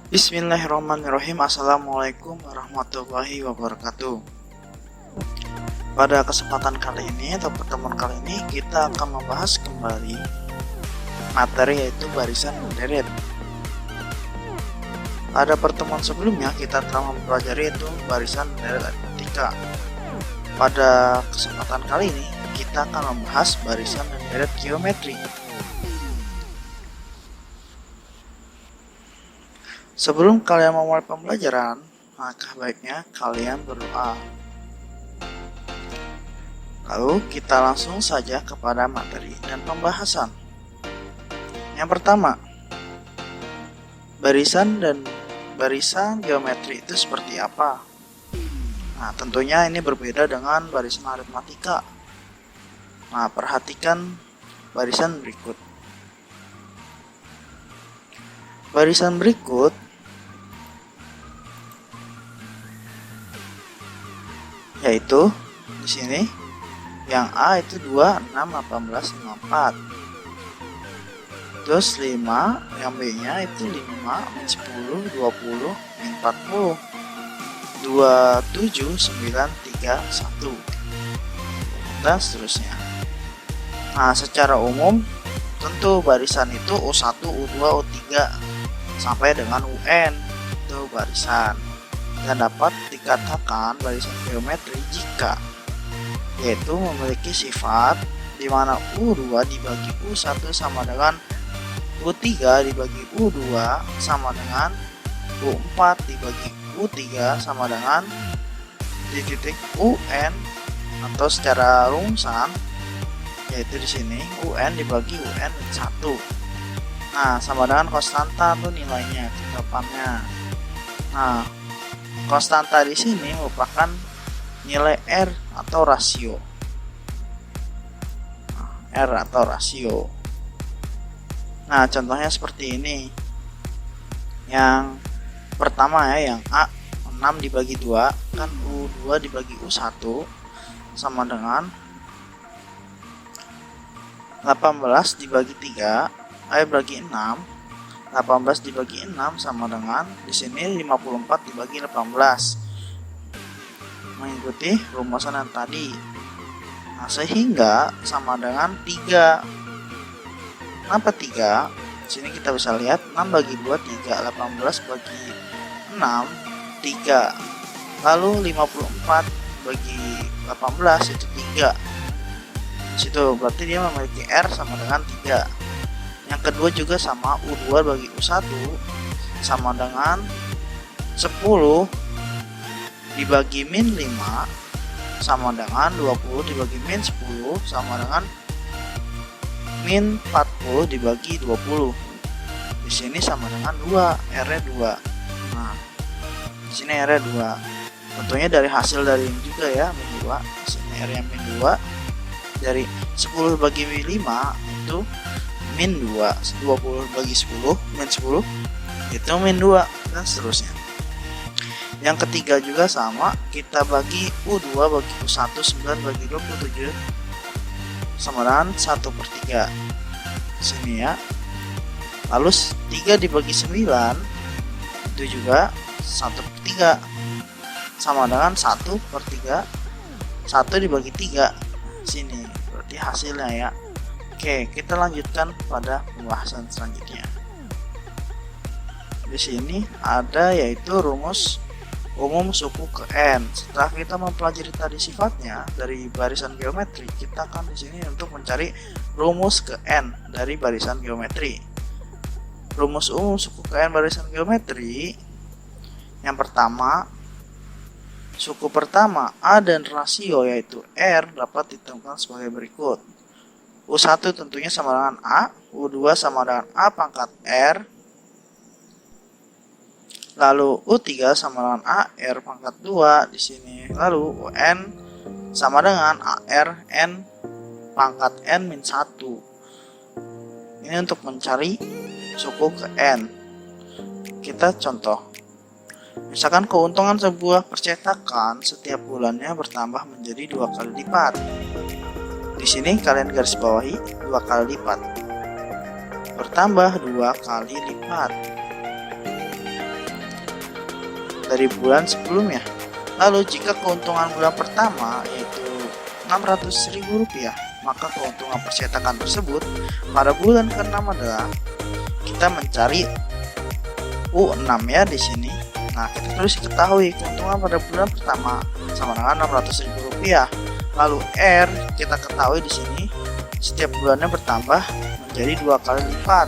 Bismillahirrahmanirrahim. Assalamualaikum warahmatullahi wabarakatuh. Pada kesempatan kali ini atau pertemuan kali ini kita akan membahas kembali materi yaitu barisan berderet. Pada pertemuan sebelumnya kita telah mempelajari itu barisan berderet aritmatika. Pada kesempatan kali ini kita akan membahas barisan berderet geometri. Sebelum kalian memulai pembelajaran, maka baiknya kalian berdoa. Lalu kita langsung saja kepada materi dan pembahasan. Yang pertama, barisan geometri itu seperti apa? Nah, tentunya ini berbeda dengan barisan aritmatika. Nah, perhatikan barisan berikut. Barisan berikut yaitu di sini yang A itu 2, 6, 18, 54. Terus 5, yang B nya itu 5, 10, 20, 40, 27, 9, 3, 1 dan seterusnya. Nah, secara umum tentu barisan itu U1, U2, U3 sampai dengan UN itu barisan, dan dapat dikatakan barisan geometri jika yaitu memiliki sifat di mana U2 dibagi U1 sama dengan U3 dibagi U2 sama dengan U4 dibagi U3 sama dengan di titik UN, atau secara rumusan yaitu di sini UN dibagi UN 1. Nah, sama dengan konstanta tuh nilainya, tetapannya. Nah, konstanta di sini merupakan nilai R atau rasio. R atau rasio. Nah, contohnya seperti ini. Yang pertama ya, yang A 6 dibagi 2 kan U2 dibagi U1 sama dengan 18 dibagi 3 bagi 6. 18 dibagi 6 sama dengan di sini 54 dibagi 18, mengikuti rumusan yang tadi. Nah, sehingga sama dengan 3. Kenapa 3? Di sini kita bisa lihat 6 bagi 2 3, 18 bagi 6 3. Lalu 54 bagi 18 itu 3. Di situ berarti dia memiliki R sama dengan 3. Yang kedua juga sama, U2 bagi U1 sama dengan 10 dibagi min 5 sama dengan 20 dibagi min 10 sama dengan min 40 dibagi 20. Di sini sama dengan 2, R-nya 2. Nah, di sini R-nya 2. Tentunya dari hasil dari ini juga ya, min 2. Di sini R-nya min 2. Dari 10 bagi 5 itu min 2, 20 bagi 10 min 10 itu min 2 dan seterusnya. Yang ketiga juga sama, kita bagi U2 bagi U1 9 bagi 27 sama dengan 1/3 sini ya. Lalu 3 dibagi 9 itu juga 1/3 sama dengan 1/3. 1 dibagi 3 sini berarti hasilnya ya. Oke, kita lanjutkan pada pembahasan selanjutnya. Di sini ada yaitu rumus umum suku ke N. Setelah kita mempelajari tadi sifatnya dari barisan geometri, kita akan di sini untuk mencari rumus ke N dari barisan geometri. Rumus umum suku ke N barisan geometri. Yang pertama, suku pertama A dan rasio yaitu R dapat ditentukan sebagai berikut. U1 tentunya sama dengan A, U2 sama dengan A pangkat R, Lalu U3 sama dengan AR pangkat 2 di sini. Lalu UN sama dengan AR N pangkat N-1. Ini untuk mencari suku ke N. Kita contoh. Misalkan keuntungan sebuah percetakan setiap bulannya bertambah menjadi 2 kali lipat. Di sini kalian garis bawahi 2 kali lipat. Bertambah 2 kali lipat dari bulan sebelumnya. Lalu jika keuntungan bulan pertama yaitu Rp600.000, maka keuntungan percetakan tersebut pada bulan ke-6 adalah kita mencari U6 ya di sini. Nah, kita tulis ketahui keuntungan pada bulan pertama sama dengan Rp600.000. Lalu R kita ketahui di sini setiap bulannya bertambah menjadi 2 kali lipat.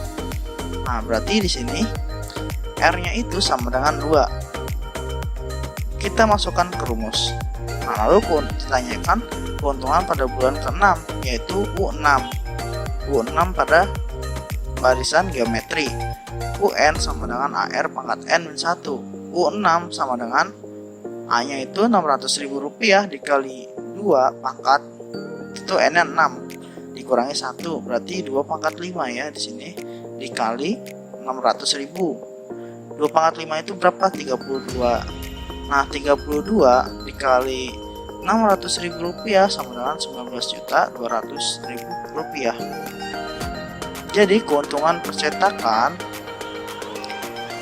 Nah, berarti di sini R-nya itu sama dengan 2. Kita masukkan ke rumus. Nah, lalu ditanyakan keuntungan pada bulan ke-6 yaitu U6. U6 pada barisan geometri. UN sama dengan AR pangkat N-1. U6 sama dengan A-nya itu Rp600.000 dikali 2 pangkat itu N-nya 6 dikurangi 1 berarti 2 pangkat 5 ya di sini dikali 600.000. 2 pangkat 5 itu berapa? 32. Nah, 32 dikali Rp600.000 sama dengan Rp19.200.000. Jadi keuntungan percetakan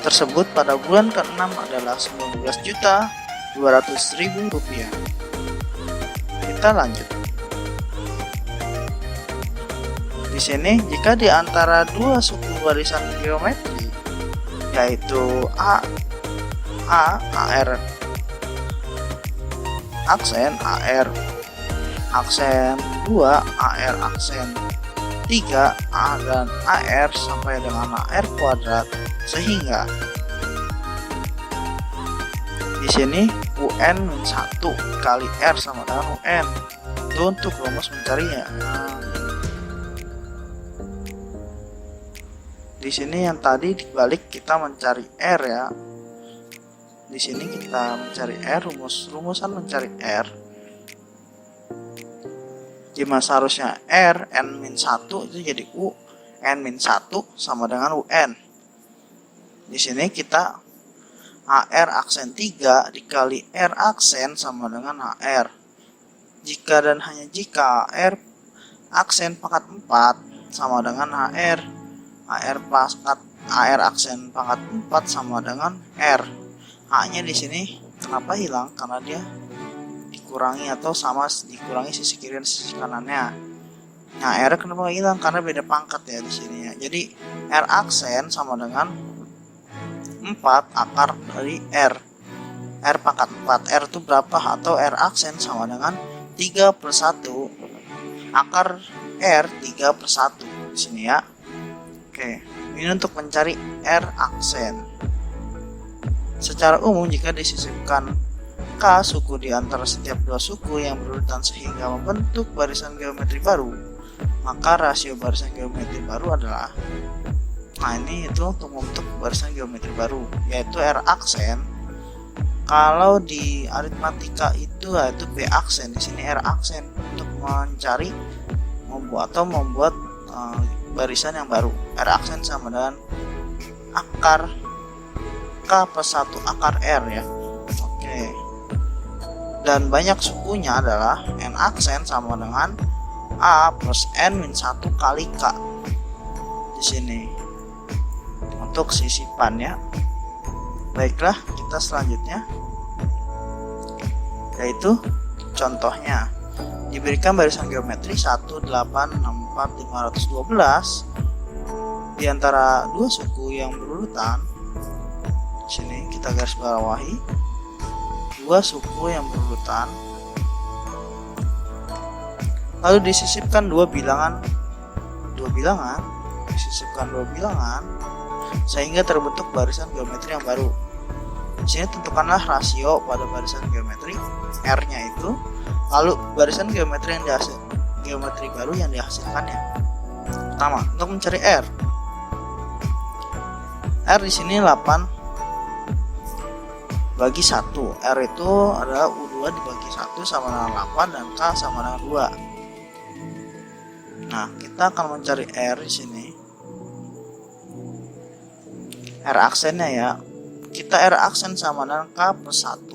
tersebut pada bulan ke-6 adalah Rp19.200.000. Kita lanjut. Di sini jika di antara dua suku barisan geometri yaitu AR aksen, AR aksen 2, AR aksen 3, A dan AR sampai dengan AR kuadrat, sehingga di sini UN-1 kali R sama dengan UN. Itu untuk rumus mencarinya. Di sini yang tadi dibalik kita mencari R ya. Di sini kita mencari R, rumusan mencari R. Gimana seharusnya R N-1 itu jadi U N-1 sama dengan UN. Di sini kita AR aksen 3 dikali R aksen sama dengan AR. Jika dan hanya jika AR aksen pangkat 4 sama dengan AR, AR aksen pangkat 4 sama dengan R. A-nya di sini kenapa hilang? Karena dia dikurangi atau sama dikurangi sisi kiri dan sisi kanannya. Nah, R kenapa hilang? Karena beda pangkat ya di sini ya. Jadi R aksen sama dengan 4 akar dari R. R pangkat 4. R itu berapa? Atau R aksen sama dengan 3/1 akar R 3/1 di sini ya. Oke, ini untuk mencari R aksen. Secara umum jika disisipkan K suku di antara setiap dua suku yang berurutan sehingga membentuk barisan geometri baru, maka rasio barisan geometri baru adalah, nah ini itu untuk membentuk barisan geometri baru yaitu R aksen. Kalau di aritmatika itu yaitu B aksen, di sini R aksen untuk mencari membuat barisan yang baru. R aksen sama dengan akar K+1 akar R ya. Oke. Dan banyak sukunya adalah N aksen sama dengan A plus N-1 kali K. Di sini. Untuk sisipan ya. Baiklah, kita selanjutnya yaitu contohnya. Diberikan barisan geometri 1, 8, 6, 4, 512 di antara dua suku yang berurutan. Sini kita garis bawahi dua suku yang berurutan, lalu disisipkan dua bilangan, sehingga terbentuk barisan geometri yang baru. Di sini tentukanlah rasio pada barisan geometri R-nya itu, lalu barisan geometri baru yang dihasilkannya. Pertama, untuk mencari R di sini 8 bagi 1. R itu adalah U2 dibagi 1 sama dengan 8 dan K sama dengan 2. Nah, kita akan mencari R di sini. R aksennya ya. Kita R aksen sama dengan K plus 1.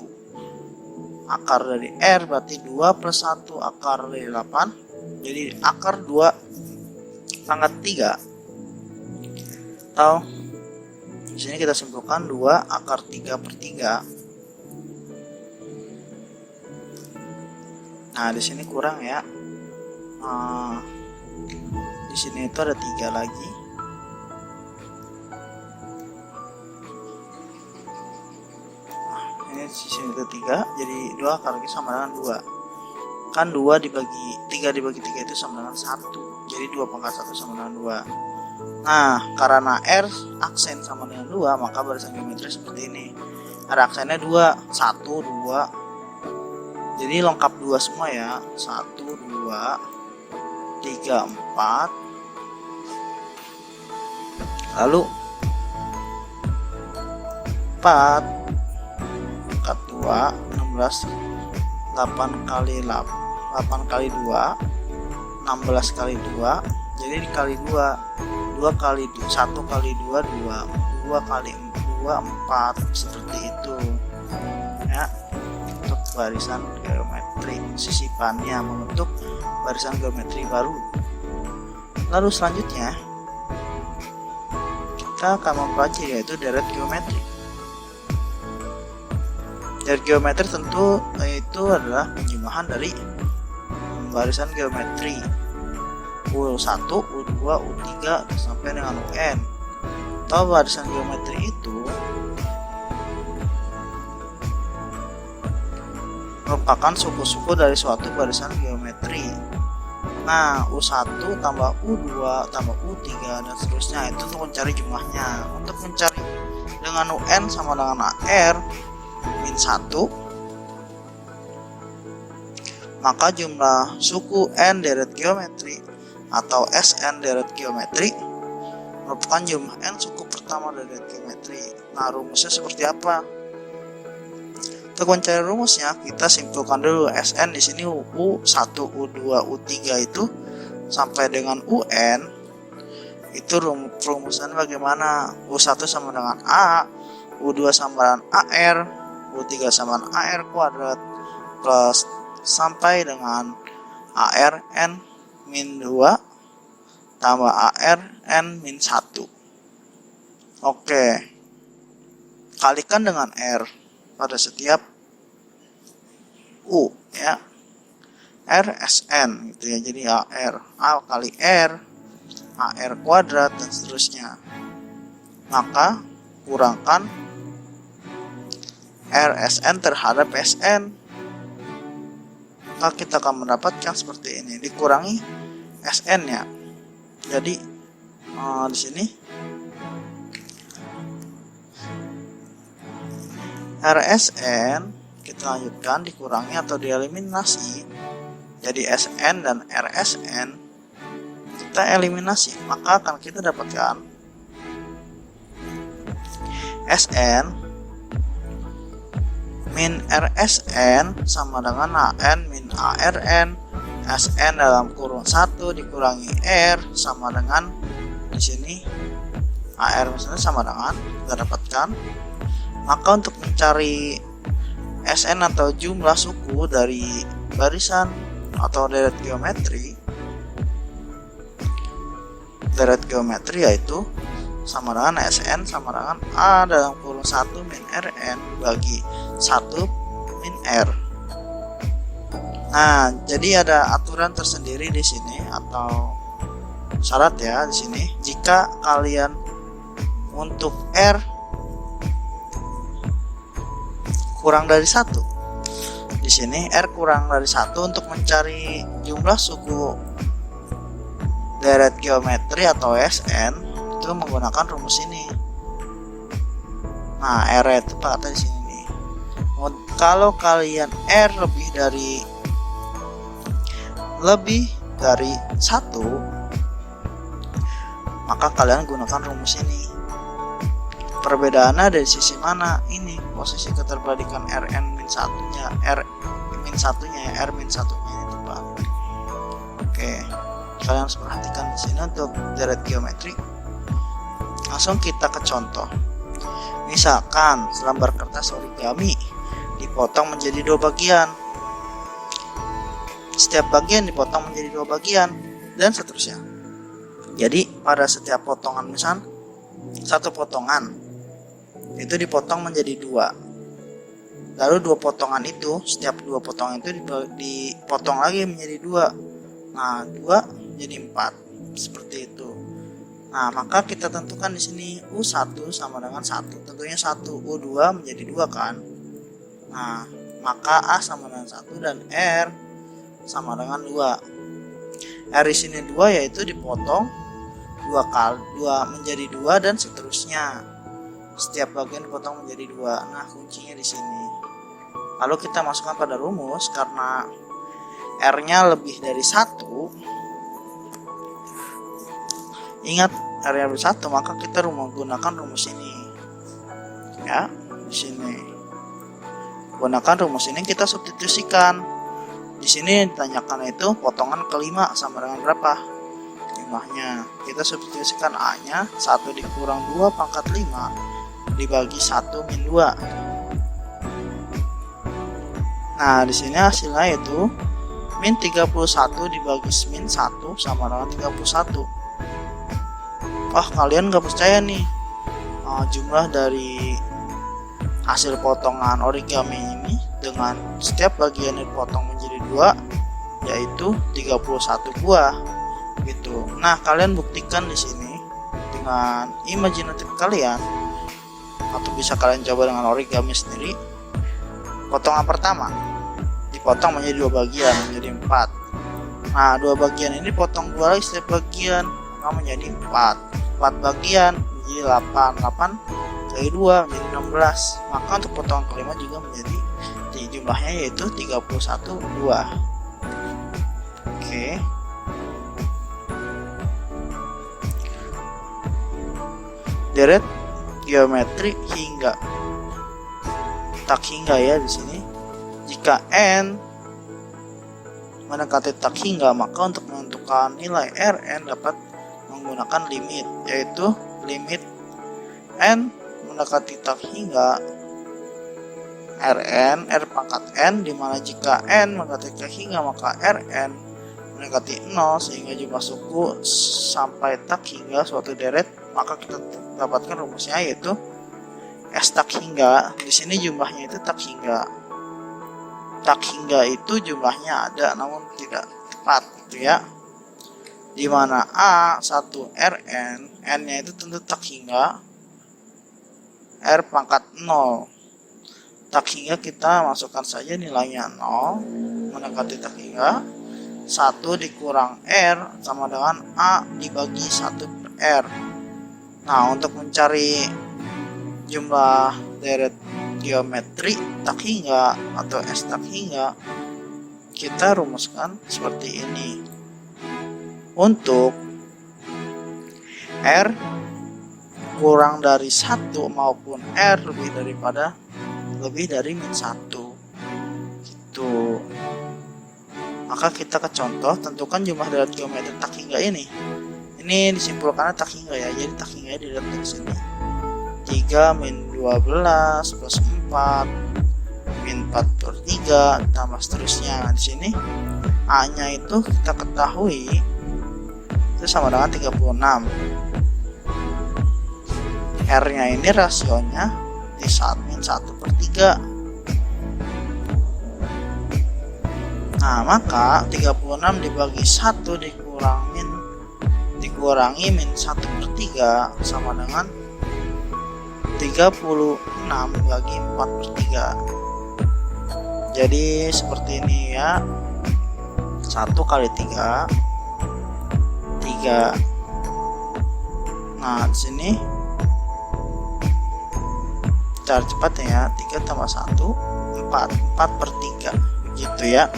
Akar dari R berarti 2 plus 1 akar dari 8. Jadi akar 2 pangkat 3. Atau di sini kita simpulkan 2 akar 3 per 3. Nah, di sini kurang ya. Di sini itu ada 3 lagi. Ini di sini itu 3, jadi 2 akar lagi sama dengan 2. Kan 2 dibagi 3 dibagi 3 itu sama dengan 1. Jadi 2 pangkat 1 sama dengan 2. Nah, karena R aksen sama dengan 2, maka barisan geometri seperti ini. R aksennya 2, 1, 2. Jadi lengkap 2 semua ya. 1, 2, 3, 4. Lalu 4 angkat 2, 16, 8 kali 8 kali 2, 16 kali 2. Jadi dikali 2, 2 kali 1 kali 2, 2, 2 kali 2, 4, seperti itu ya. Untuk barisan geometri sisipannya membentuk barisan geometri baru. Lalu selanjutnya kita akan mempelajari yaitu deret geometri. Deret geometri tentu itu adalah penjumlahan dari barisan geometri U1, U2, U3 sampai dengan UN. Atau barisan geometri itu merupakan suku-suku dari suatu barisan geometri. Nah, U1 tambah U2 tambah U3 dan seterusnya itu untuk mencari jumlahnya. Untuk mencari dengan UN sama dengan AR min 1, maka jumlah suku N deret geometri atau SN deret geometri merupakan jumlah N suku pertama deret geometri. Nah, rumusnya seperti apa? Untuk mencari rumusnya, kita simpulkan dulu. SN di sini U1, U2, U3 itu sampai dengan UN. Itu rumusan bagaimana? U1 sama dengan A, U2 sama dengan AR, U3 sama dengan AR kuadrat plus sampai dengan AR N min 2 tambah AR N min 1. Oke, kalikan dengan R pada setiap U ya, R SN gitu ya. Jadi AR, A kali R, AR kuadrat dan seterusnya. Maka kurangkan RSN terhadap SN, maka kita akan mendapatkan seperti ini, dikurangi SN ya. Jadi di sini RSN kita lanjutkan dikurangi atau dieliminasi. Jadi SN dan RSN kita eliminasi, maka akan kita dapatkan SN min RSN sama dengan AN min ARN. SN dalam kurung 1 dikurangi R sama dengan di sini AR misalnya sama dengan kita dapatkan. Maka untuk mencari SN atau jumlah suku dari barisan atau deret geometri yaitu sama dengan SN sama dengan A dalam kurung 1 min RN bagi 1 min R. Nah, jadi ada aturan tersendiri di sini atau syarat ya di sini. Jika kalian untuk R kurang dari 1, di sini R kurang dari 1 untuk mencari jumlah suku deret geometri atau SN itu menggunakan rumus ini. Nah, R itu pakai di sini nih. Kalau kalian R lebih dari 1, maka kalian gunakan rumus ini. Perbedaannya dari sisi mana? Ini posisi keterbalikan Rn min satunya, R min satunya ya, R min satunya ini terbalik. Oke, kalian harus perhatikan di sini untuk deret geometri. Langsung kita ke contoh. Misalkan selembar kertas origami dipotong menjadi 2 bagian. Setiap bagian dipotong menjadi 2 bagian dan seterusnya. Jadi pada setiap potongan, misal satu potongan itu dipotong menjadi 2. Lalu 2 potongan itu, setiap 2 potongan itu dipotong lagi menjadi 2. Nah, 2 jadi 4. Seperti itu. Nah, maka kita tentukan di sini U1 sama dengan 1. Tentunya 1, U2 menjadi 2 kan. Nah, maka A sama dengan 1 dan R sama dengan 2. R di sini 2 yaitu dipotong 2 kali, 2 menjadi 2 dan seterusnya. Setiap bagian dipotong menjadi 2. Nah, kuncinya di sini. Lalu kita masukkan pada rumus karena R-nya lebih dari 1. Ingat R-nya lebih 1, maka kita menggunakan rumus ini. Ya, di sini. Gunakan rumus ini, kita substitusikan. Di sini ditanyakan itu potongan kelima sama dengan berapa jumlahnya. Kita substitusikan A-nya 1 dikurang 2 pangkat 5 dibagi 1 min 2. Nah, di sini hasilnya itu min 31 dibagi min 1 sama dengan 31. Wah, kalian gak percaya nih, jumlah dari hasil potongan origami ini dengan setiap bagian dipotong menjadi 2 yaitu 31 buah gitu. Nah, kalian buktikan di sini dengan imajinatif kalian atau bisa kalian coba dengan origami sendiri. Potongan pertama dipotong menjadi 2 bagian menjadi 4. Nah, 2 bagian ini potong 2 lagi setiap bagian, maka menjadi 4 bagian menjadi 8 kali 2 menjadi 16. Maka untuk potongan kelima juga menjadi jumlahnya yaitu 31 buah. Oke. Deret geometri hingga. Tak hingga ya di sini. Jika n mendekati tak hingga, maka untuk menentukan nilai Rn dapat menggunakan limit, yaitu limit n mendekati tak hingga Rn R pangkat n, dimana jika n mendekati tak hingga maka Rn mendekati 0 sehingga jumlah suku sampai tak hingga suatu deret, maka kita dapatkan rumusnya yaitu S tak hingga. Di sini jumlahnya itu tak hingga. Tak hingga itu jumlahnya ada namun tidak tepat gitu ya. Dimana A 1 Rn, n-nya itu tentu tak hingga R pangkat 0. Tak hingga kita masukkan saja nilainya 0 mendekati tak hingga. 1 dikurang R sama dengan A dibagi 1 per R. Nah, untuk mencari jumlah deret geometri tak hingga atau S tak hingga, kita rumuskan seperti ini. Untuk R kurang dari 1 maupun R lebih dari min 1 gitu. Maka kita ke contoh, tentukan jumlah deret geometri tak hingga ini. Ini disimpulkannya tak hingga ya, jadi tak hingga dilihat dari sini. 3 min 12 plus 4 min 4 per 3 tambah seterusnya. Di sini A-nya itu kita ketahui itu sama dengan 36. R-nya ini rasionya di min 1 per 3. Nah, maka 36 dibagi 1 dikurangi min 1 per 3 sama dengan 36 bagi 4 per 3. Jadi seperti ini ya. 1 kali 3 3. Nah, di sini cara cepatnya ya, 3 tambah 1 4 per 3 begitu ya.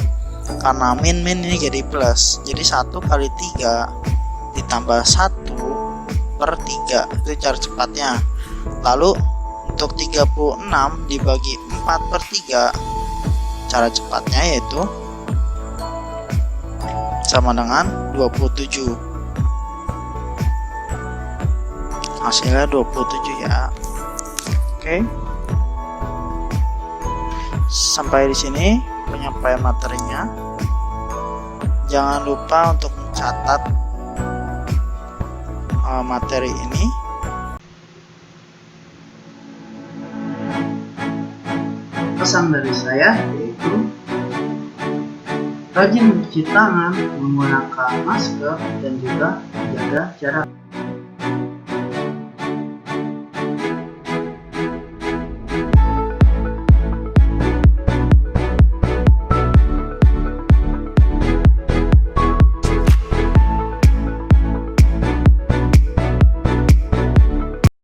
Karena min ini jadi plus, jadi 1 kali 3 ditambah 1 per 3 itu cara cepatnya. Lalu untuk 36 dibagi 4/3, cara cepatnya yaitu sama dengan 27. Hasilnya 27 ya. Oke. Sampai di sini penyampaian materinya. Jangan lupa untuk mencatat materi ini. Pesan dari saya yaitu rajin mencuci tangan, menggunakan masker, dan juga jaga jarak.